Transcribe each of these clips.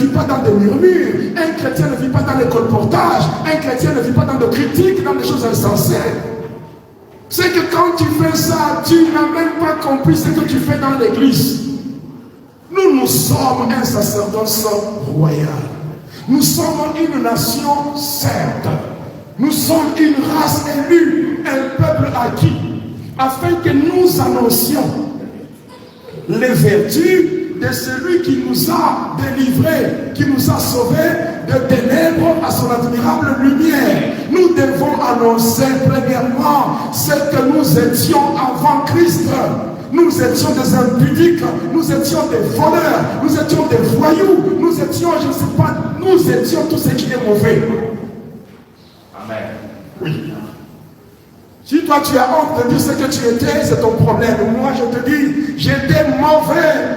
vit pas dans des murmures. Un chrétien ne vit pas dans les colportages. Un chrétien ne vit pas dans des critiques, dans des choses insensées. C'est que quand tu fais ça, tu n'as même pas compris ce que tu fais dans l'église. Nous sommes un sacerdoce royal. Nous sommes une nation sainte. Nous sommes une race élue, un peuple acquis, afin que nous annoncions les vertus de celui qui nous a délivrés, qui nous a sauvés de ténèbres à son admirable lumière. Nous devons annoncer premièrement ce que nous étions avant Christ. Nous étions des impudiques, nous étions des voleurs, nous étions des voyous, nous étions, je ne sais pas, nous étions tout ce qui est mauvais. Amen. Oui. Si toi tu as honte de dire ce que tu étais, c'est ton problème. Moi je te dis, j'étais mauvais.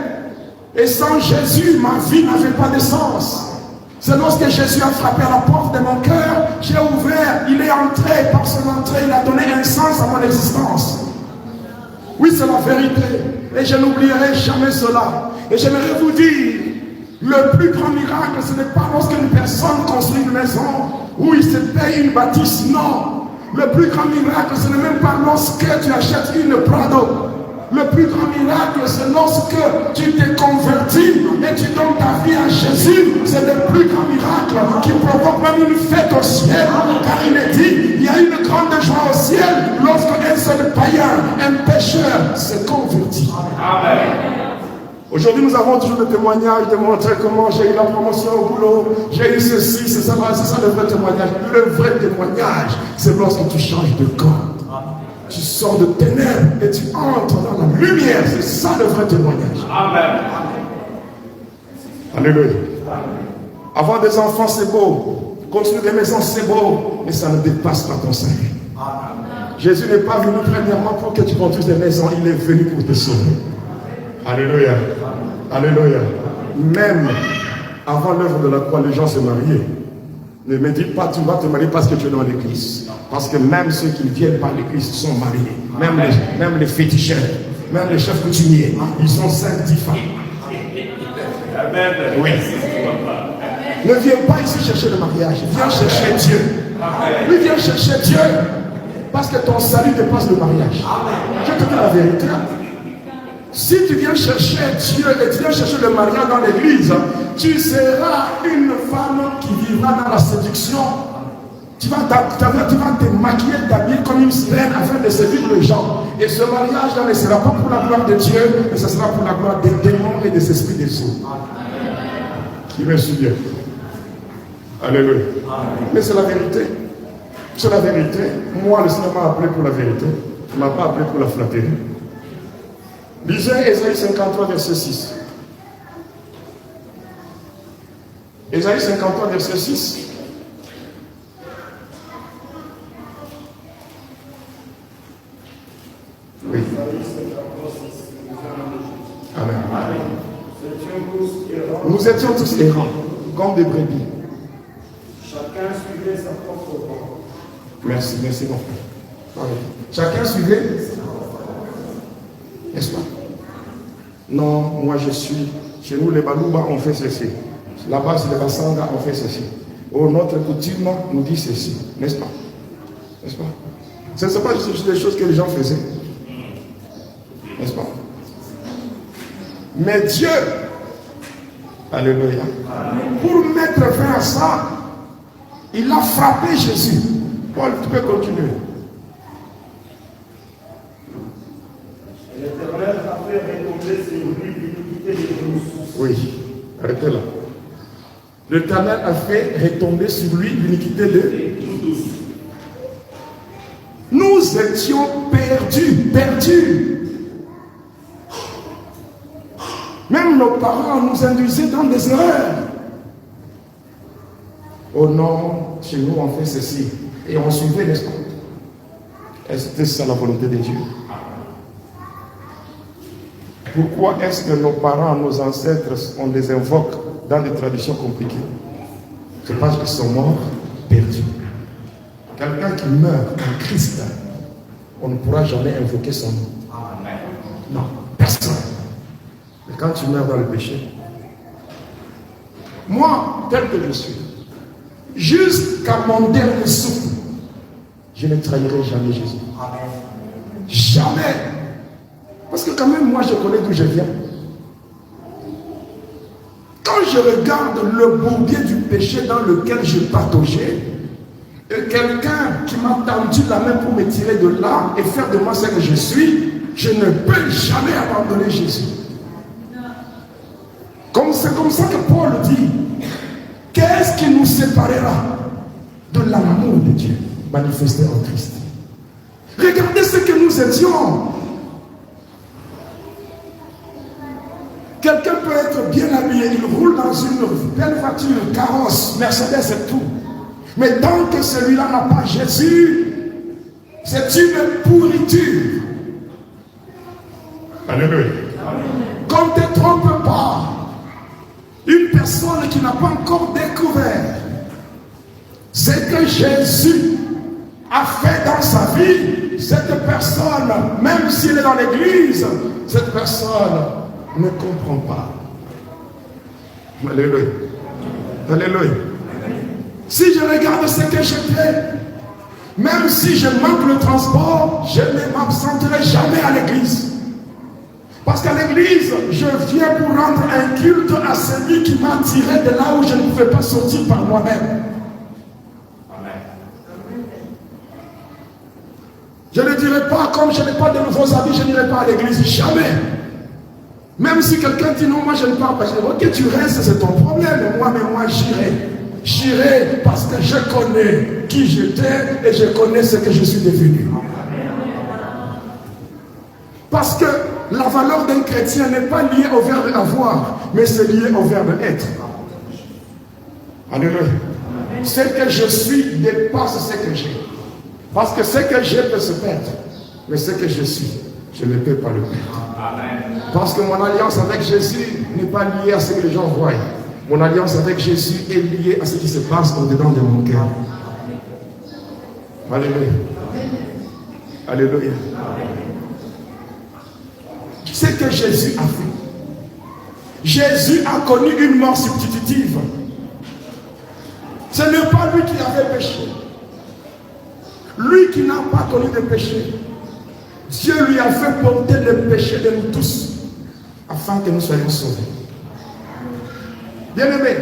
Et sans Jésus, ma vie n'avait pas de sens. C'est lorsque Jésus a frappé à la porte de mon cœur, j'ai ouvert, il est entré, par son entrée, il a donné un sens à mon existence. Oui, c'est la vérité. Et je n'oublierai jamais cela. Et j'aimerais vous dire, le plus grand miracle, ce n'est pas lorsque une personne construit une maison, où il se paye une bâtisse, non. Le plus grand miracle, ce n'est même pas lorsque tu achètes une Prado. Le plus grand miracle, c'est lorsque tu t'es converti et tu donnes ta vie à Jésus. C'est le plus grand miracle qui provoque même une fête au ciel. Car il est dit, il y a une grande joie au ciel lorsqu'un seul païen, un pécheur, se convertit. Amen. Aujourd'hui, nous avons toujours des témoignages de montrer comment j'ai eu la promotion au boulot, j'ai eu ceci, c'est ça le vrai témoignage. Le vrai témoignage, c'est lorsque tu changes de camp. Tu sors de ténèbres et tu entres dans la lumière. C'est ça le vrai témoignage. Amen. Alléluia. Avoir des enfants, c'est beau. Construire des maisons, c'est beau. Mais ça ne dépasse pas ton salut. Jésus n'est pas venu premièrement pour que tu construises des maisons. Il est venu pour te sauver. Alléluia. Alléluia. Même avant l'œuvre de la croix, les gens se mariaient. Ne me dis pas tu vas te marier parce que tu es dans l'église. Parce que même ceux qui viennent par l'église sont mariés. Même les féticheurs, même les chefs coutumiers, ils sont 5-10 femmes. Oui. Ne viens pas ici chercher le mariage. Viens chercher Dieu. Oui, viens chercher Dieu. Parce que ton salut dépasse le mariage. Je te dis la vérité. Si tu viens chercher Dieu et tu viens chercher le mariage dans l'église, tu seras une femme qui vivra dans la séduction. Tu vas te maquiller, t'habiller comme une sirène afin de séduire les gens. Et ce mariage-là ne sera pas pour la gloire de Dieu, mais ce sera pour la gloire des démons et des esprits des sourds. Qui me souvient. Alléluia. Mais c'est la vérité. C'est la vérité. Moi, le Seigneur m'a appelé pour la vérité. Il ne m'a pas appelé pour la flatterie. Lisez Ésaïe 53, verset 6. Ésaïe 53, verset 6. Oui. Amen. Nous étions tous errants, comme des brebis. Chacun suivait sa propre voie. Merci mon frère. Chacun suivait. N'est-ce pas? Non, moi je suis. Chez nous, les Balouba, on fait ceci. Là-bas, c'est les Bassanga, on fait ceci. Oh, notre coutume nous dit ceci. N'est-ce pas? N'est-ce pas? Ce ne sont pas juste des choses que les gens faisaient. N'est-ce pas? Mais Dieu, alléluia, pour mettre fin à ça, il a frappé Jésus. Paul, tu peux continuer. L'Éternel a fait retomber sur lui l'iniquité de tous. Oui, arrêtez là. L'Éternel a fait retomber sur lui l'iniquité de tous. Nous étions perdus. Même nos parents nous induisaient dans des erreurs. Oh non, chez nous on fait ceci. Et on suivait, n'est-ce pas? Est-ce que c'est ça la volonté de Dieu? Pourquoi est-ce que nos parents, nos ancêtres, on les invoque dans des traditions compliquées? C'est parce qu'ils sont morts, perdus. Quelqu'un qui meurt en Christ, on ne pourra jamais invoquer son nom. Non, personne. Mais quand tu meurs dans le péché, moi, tel que je suis, jusqu'à mon dernier souffle, je ne trahirai jamais Jésus. Amen. Jamais. Parce que quand même, moi, je connais d'où je viens. Quand je regarde le bourbier du péché dans lequel je pataugeais, et quelqu'un qui m'a tendu la main pour me tirer de là et faire de moi ce que je suis, je ne peux jamais abandonner Jésus. C'est comme ça que Paul dit, qu'est-ce qui nous séparera de l'amour de Dieu manifesté en Christ? Regardez ce que nous étions. Quelqu'un peut être bien habillé, il roule dans une belle voiture, carrosse, Mercedes et tout. Mais tant que celui-là n'a pas Jésus, c'est une pourriture. Alléluia. Qu'on ne te trompe pas. Une personne qui n'a pas encore découvert ce que Jésus a fait dans sa vie, cette personne, même s'il est dans l'église, cette personne ne comprend pas. Alléluia. Alléluia. Si je regarde ce que je fais, même si je manque le transport, je ne m'absenterai jamais à l'église. Parce qu'à l'église, je viens pour rendre un culte à celui qui m'a tiré de là où je ne pouvais pas sortir par moi-même. Je ne dirai pas, comme je n'ai pas de nouveaux habits, je n'irai pas à l'église. Jamais. Même si quelqu'un dit non, moi je ne pars pas. Je dis, ok, tu restes, c'est ton problème. Mais moi j'irai. J'irai parce que je connais qui j'étais et je connais ce que je suis devenu. Parce que la valeur d'un chrétien n'est pas liée au verbe avoir, mais c'est lié au verbe être. Alléluia. Ce que je suis dépasse ce que j'ai. Parce que ce que j'ai peut se perdre, mais ce que je suis, je ne peux pas le perdre. Parce que mon alliance avec Jésus n'est pas liée à ce que les gens voient. Mon alliance avec Jésus est liée à ce qui se passe au-dedans de mon cœur. Alléluia. Alléluia. Ce que Jésus a fait. Jésus a connu une mort substitutive. Ce n'est pas lui qui avait péché. Lui qui n'a pas connu de péché. Dieu lui a fait porter le péché de nous tous afin que nous soyons sauvés. Bien-aimé,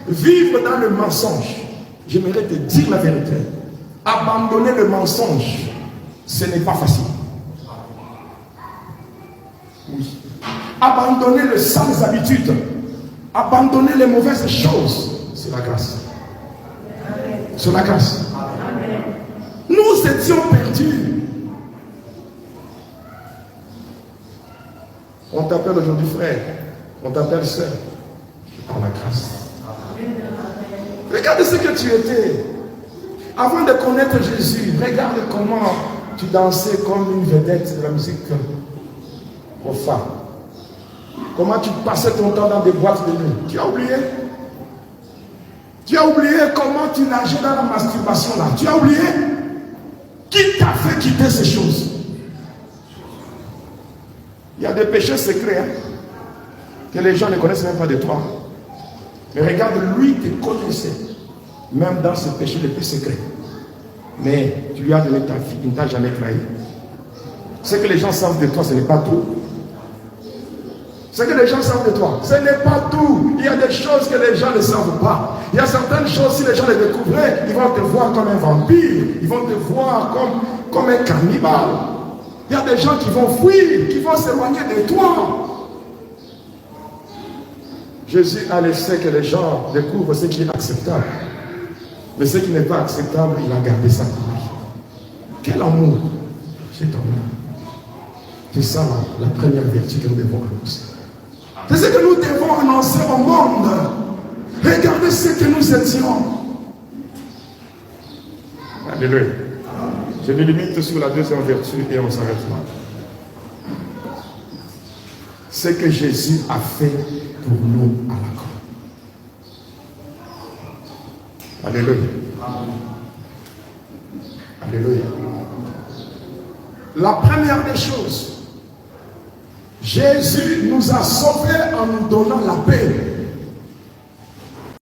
vivre dans le mensonge, j'aimerais te dire la vérité. Abandonner le mensonge, ce n'est pas facile. Oui. Abandonner les sales habitudes, abandonner les mauvaises choses, c'est la grâce. C'est la grâce. Nous étions perdus. On t'appelle aujourd'hui frère, on t'appelle sœur. Par la grâce. Regarde ce que tu étais. Avant de connaître Jésus, regarde comment tu dansais comme une vedette de la musique profane. Comment tu passais ton temps dans des boîtes de nuit. Tu as oublié? Tu as oublié comment tu nageais dans la masturbation là. Tu as oublié? Qui t'a fait quitter ces choses? Il y a des péchés secrets hein, que les gens ne connaissent même pas de toi. Mais regarde, lui te connaissait, même dans ce péché le plus secret. Mais tu lui as donné ta vie, il ne t'a jamais trahi. Ce que les gens savent de toi, ce n'est pas tout. Ce que les gens savent de toi, ce n'est pas tout. Il y a des choses que les gens ne savent pas. Il y a certaines choses, si les gens les découvraient, ils vont te voir comme un vampire. Ils vont te voir comme un cannibale. Il y a des gens qui vont fuir, qui vont s'éloigner de toi. Jésus a laissé que les gens découvrent ce qui est acceptable. Mais ce qui n'est pas acceptable, il a gardé ça pour lui. Quel amour! C'est ton amour. C'est ça la première vertu que nous devons annoncer. C'est ce que nous devons annoncer au monde. Regardez ce que nous étions. Alléluia. Je me limite sur la deuxième vertu et on s'arrête là. Ce que Jésus a fait pour nous à la croix. Alléluia. Alléluia. La première des choses, Jésus nous a sauvés en nous donnant la paix.